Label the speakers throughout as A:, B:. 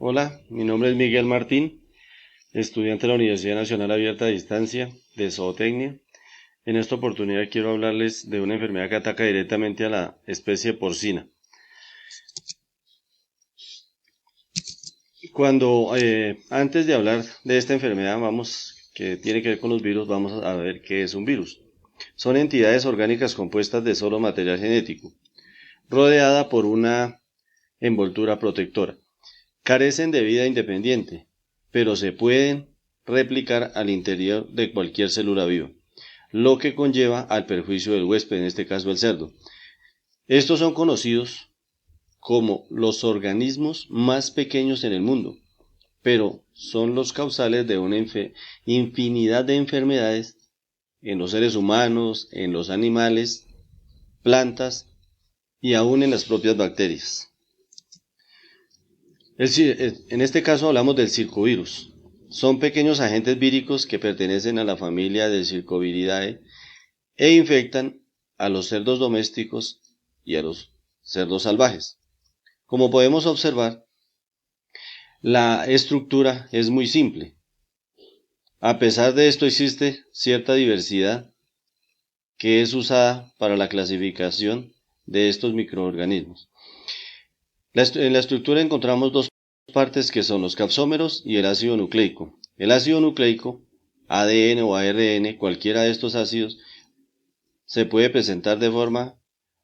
A: Hola, mi nombre es Miguel Martín, estudiante de la Universidad Nacional Abierta a Distancia de Zootecnia. En esta oportunidad quiero hablarles de una enfermedad que ataca directamente a la especie porcina. Antes de hablar de esta enfermedad, que tiene que ver con los virus, vamos a ver qué es un virus. Son entidades orgánicas compuestas de solo material genético, rodeada por una envoltura protectora. Carecen de vida independiente, pero se pueden replicar al interior de cualquier célula viva, lo que conlleva al perjuicio del huésped, en este caso el cerdo. Estos son conocidos como los organismos más pequeños en el mundo, pero son los causales de una infinidad de enfermedades en los seres humanos, en los animales, plantas y aún en las propias bacterias. En este caso hablamos del circovirus. Son pequeños agentes víricos que pertenecen a la familia de Circoviridae e infectan a los cerdos domésticos y a los cerdos salvajes. Como podemos observar, la estructura es muy simple. A pesar de esto existe cierta diversidad que es usada para la clasificación de estos microorganismos. En la estructura encontramos dos partes que son los capsómeros y el ácido nucleico. El ácido nucleico, ADN o ARN, cualquiera de estos ácidos, se puede presentar de forma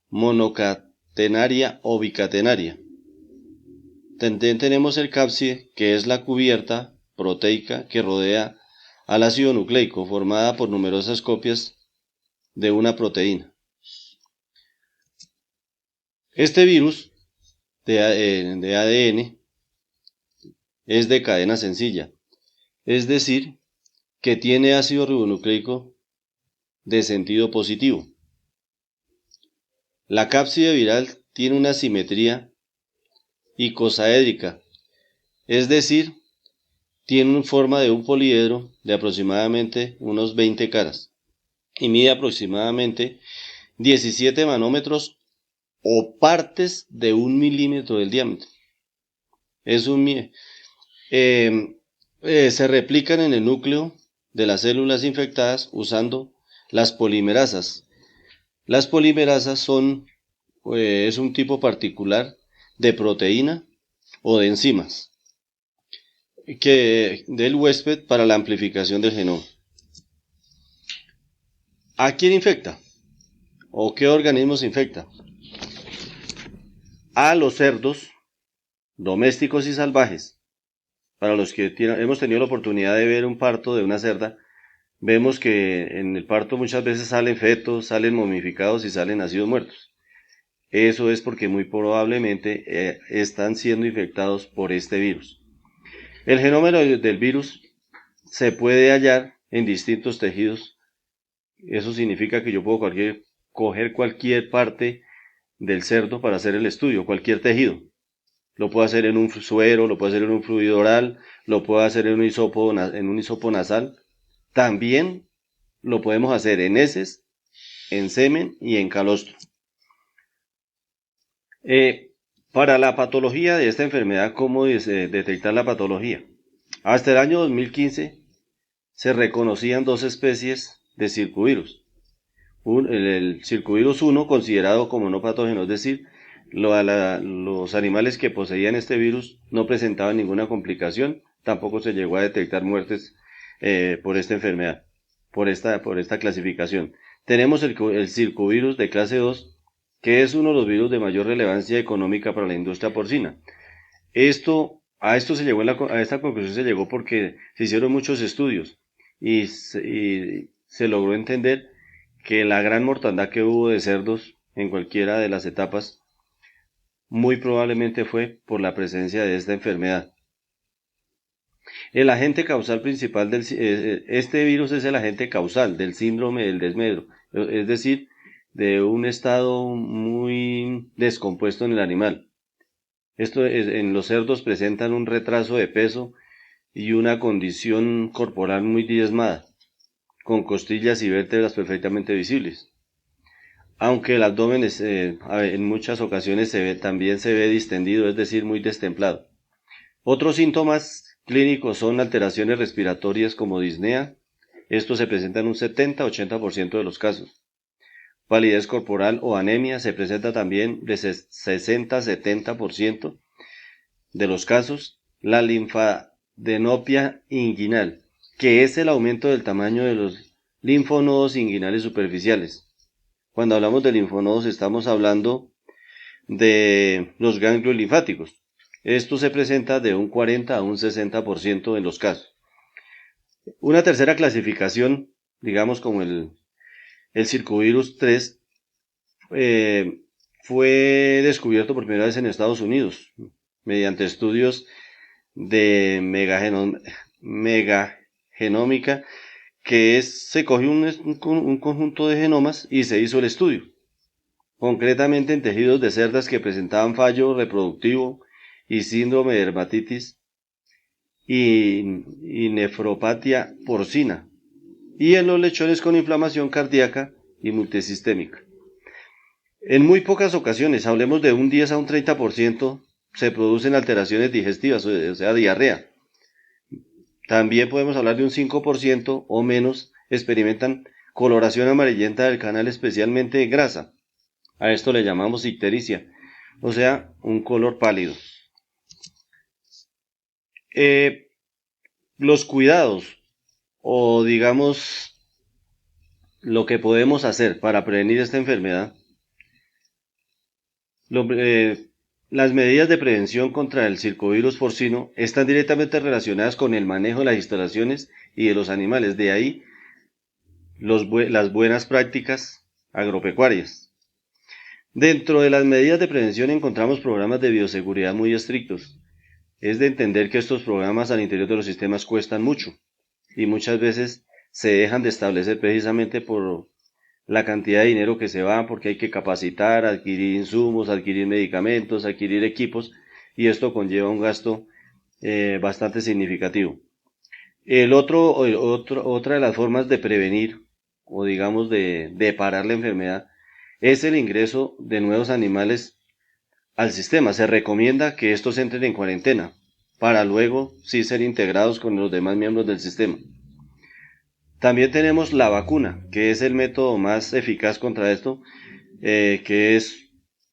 A: monocatenaria o bicatenaria. También tenemos el cápside, que es la cubierta proteica que rodea al ácido nucleico, formada por numerosas copias de una proteína. Este virus de ADN es de cadena sencilla, es decir, que tiene ácido ribonucleico de sentido positivo. La cápside viral tiene una simetría icosaédrica, es decir, tiene una forma de un poliedro de aproximadamente unos 20 caras y mide aproximadamente 17 manómetros o partes de 1 milímetro del diámetro. Se replican en el núcleo de las células infectadas usando las polimerasas. Las polimerasas es un tipo particular de proteína o de enzimas del huésped para la amplificación del genoma. ¿A quién infecta? ¿O qué organismos infecta? A los cerdos domésticos y salvajes. Para los que hemos tenido la oportunidad de ver un parto de una cerda, vemos que en el parto muchas veces salen fetos, salen momificados y salen nacidos muertos. Eso es porque muy probablemente están siendo infectados por este virus. El genoma del virus se puede hallar en distintos tejidos. Eso significa que yo puedo coger cualquier parte del cerdo para hacer el estudio, cualquier tejido. Lo puedo hacer en un suero, lo puedo hacer en un fluido oral, lo puedo hacer en un hisopo nasal. También lo podemos hacer en heces, en semen y en calostro. Para la patología de esta enfermedad, ¿cómo detectar la patología? Hasta el año 2015 se reconocían dos especies de circovirus. El circovirus 1, considerado como no patógeno, es decir, los animales que poseían este virus no presentaban ninguna complicación, tampoco se llegó a detectar muertes por esta enfermedad, por esta clasificación. Tenemos el circovirus de clase 2, que es uno de los virus de mayor relevancia económica para la industria porcina. A esta conclusión se llegó porque se hicieron muchos estudios y se logró entender que la gran mortandad que hubo de cerdos en cualquiera de las etapas muy probablemente fue por la presencia de esta enfermedad. El agente causal principal este virus es el agente causal del síndrome del desmedro, es decir, de un estado muy descompuesto en el animal. En los cerdos presentan un retraso de peso y una condición corporal muy diezmada, con costillas y vértebras perfectamente visibles. Aunque el abdomen en muchas ocasiones también se ve distendido, es decir, muy destemplado. Otros síntomas clínicos son alteraciones respiratorias como disnea. Esto se presenta en un 70-80% de los casos. Palidez corporal o anemia se presenta también de 60-70% de los casos. La linfadenopia inguinal, que es el aumento del tamaño de los linfonodos inguinales superficiales. Cuando hablamos de linfonodos estamos hablando de los ganglios linfáticos. Esto se presenta de un 40 a un 60% en los casos. Una tercera clasificación, digamos como el circovirus 3, fue descubierto por primera vez en Estados Unidos mediante estudios de megagenómica, que se cogió un conjunto de genomas y se hizo el estudio, concretamente en tejidos de cerdas que presentaban fallo reproductivo y síndrome de dermatitis y nefropatía porcina, y en los lechones con inflamación cardíaca y multisistémica. En muy pocas ocasiones, hablemos de un 10 a un 30%, se producen alteraciones digestivas, o sea, diarrea. También podemos hablar de un 5% o menos experimentan coloración amarillenta del canal, especialmente grasa. A esto le llamamos ictericia, o sea, un color pálido. Los cuidados, o digamos, lo que podemos hacer para prevenir esta enfermedad. Las medidas de prevención contra el circovirus porcino están directamente relacionadas con el manejo de las instalaciones y de los animales. De ahí las buenas prácticas agropecuarias. Dentro de las medidas de prevención encontramos programas de bioseguridad muy estrictos. Es de entender que estos programas al interior de los sistemas cuestan mucho y muchas veces se dejan de establecer precisamente por la cantidad de dinero que se va, porque hay que capacitar, adquirir insumos, adquirir medicamentos, adquirir equipos, y esto conlleva un gasto bastante significativo. Otra de las formas de prevenir, o digamos de parar la enfermedad, es el ingreso de nuevos animales al sistema. Se recomienda que estos entren en cuarentena, para luego sí ser integrados con los demás miembros del sistema. También tenemos la vacuna, que es el método más eficaz contra esto, que es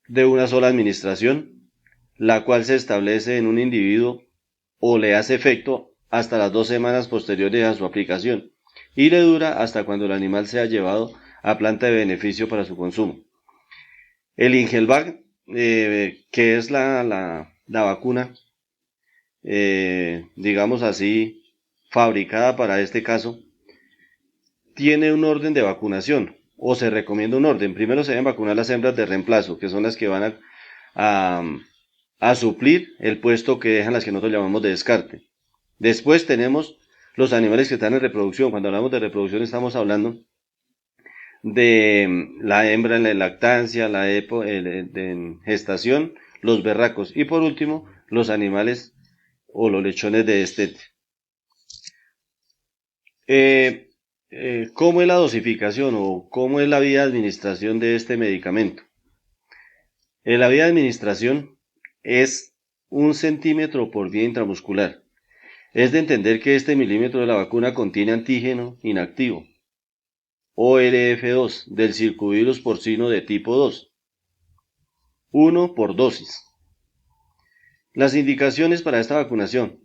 A: de una sola administración, la cual se establece en un individuo o le hace efecto hasta las 2 semanas posteriores a su aplicación y le dura hasta cuando el animal sea llevado a planta de beneficio para su consumo. El Ingelvac, que es la vacuna, digamos así, fabricada para este caso, tiene un orden de vacunación, o se recomienda un orden. Primero se deben vacunar las hembras de reemplazo, que son las que van a suplir el puesto que dejan las que nosotros llamamos de descarte. Después tenemos los animales que están en reproducción. Cuando hablamos de reproducción estamos hablando de la hembra en la lactancia, en gestación, los berracos y por último los animales o los lechones de destete. ¿Cómo es la dosificación o cómo es la vía de administración de este medicamento? La vía de administración es 1 centímetro por vía intramuscular. Es de entender que este milímetro de la vacuna contiene antígeno inactivo, ORF2, del circovirus porcino de tipo 2. 1 por dosis. Las indicaciones para esta vacunación: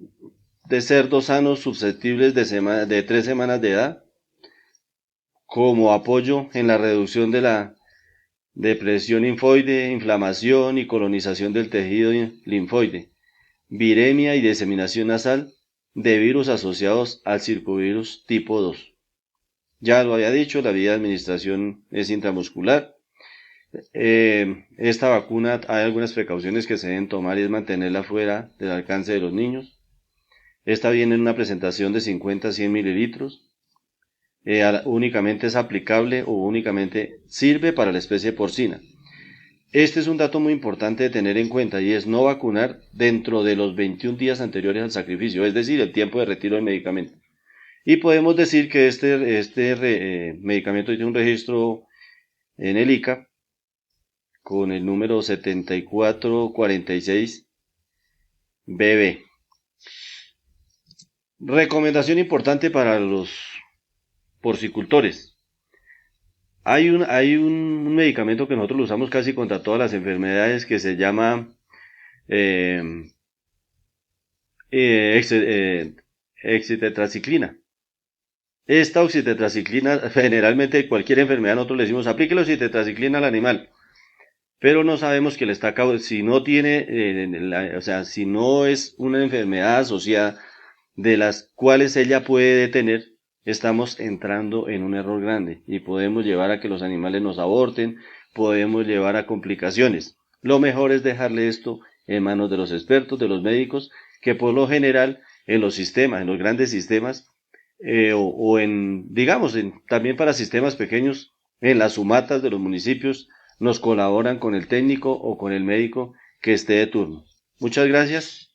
A: de cerdos sanos susceptibles de 3 semanas de edad, como apoyo en la reducción de la depresión linfoide, inflamación y colonización del tejido linfoide, viremia y diseminación nasal de virus asociados al circovirus tipo 2. Ya lo había dicho, la vía de administración es intramuscular. Esta vacuna, hay algunas precauciones que se deben tomar y es mantenerla fuera del alcance de los niños. Esta viene en una presentación de 50 a 100 mililitros. Únicamente es aplicable o únicamente sirve para la especie porcina. Este es un dato muy importante de tener en cuenta y es no vacunar dentro de los 21 días anteriores al sacrificio, es decir, el tiempo de retiro del medicamento. Y podemos decir que este medicamento tiene un registro en el ICA con el número 7446BB. Recomendación importante para los porcicultores. Hay un medicamento que nosotros lo usamos casi contra todas las enfermedades que se llama eh, oxitetraciclina. Esta oxitetraciclina, generalmente cualquier enfermedad nosotros le decimos aplique la oxitetraciclina al animal, pero no sabemos que le está si no tiene, o sea, si no es una enfermedad asociada de las cuales ella puede detener, estamos entrando en un error grande y podemos llevar a que los animales nos aborten, podemos llevar a complicaciones. Lo mejor es dejarle esto en manos de los expertos, de los médicos, que por lo general en los sistemas, en los grandes sistemas, o en, digamos, también para sistemas pequeños, en las sumatas de los municipios, nos colaboran con el técnico o con el médico que esté de turno. Muchas gracias.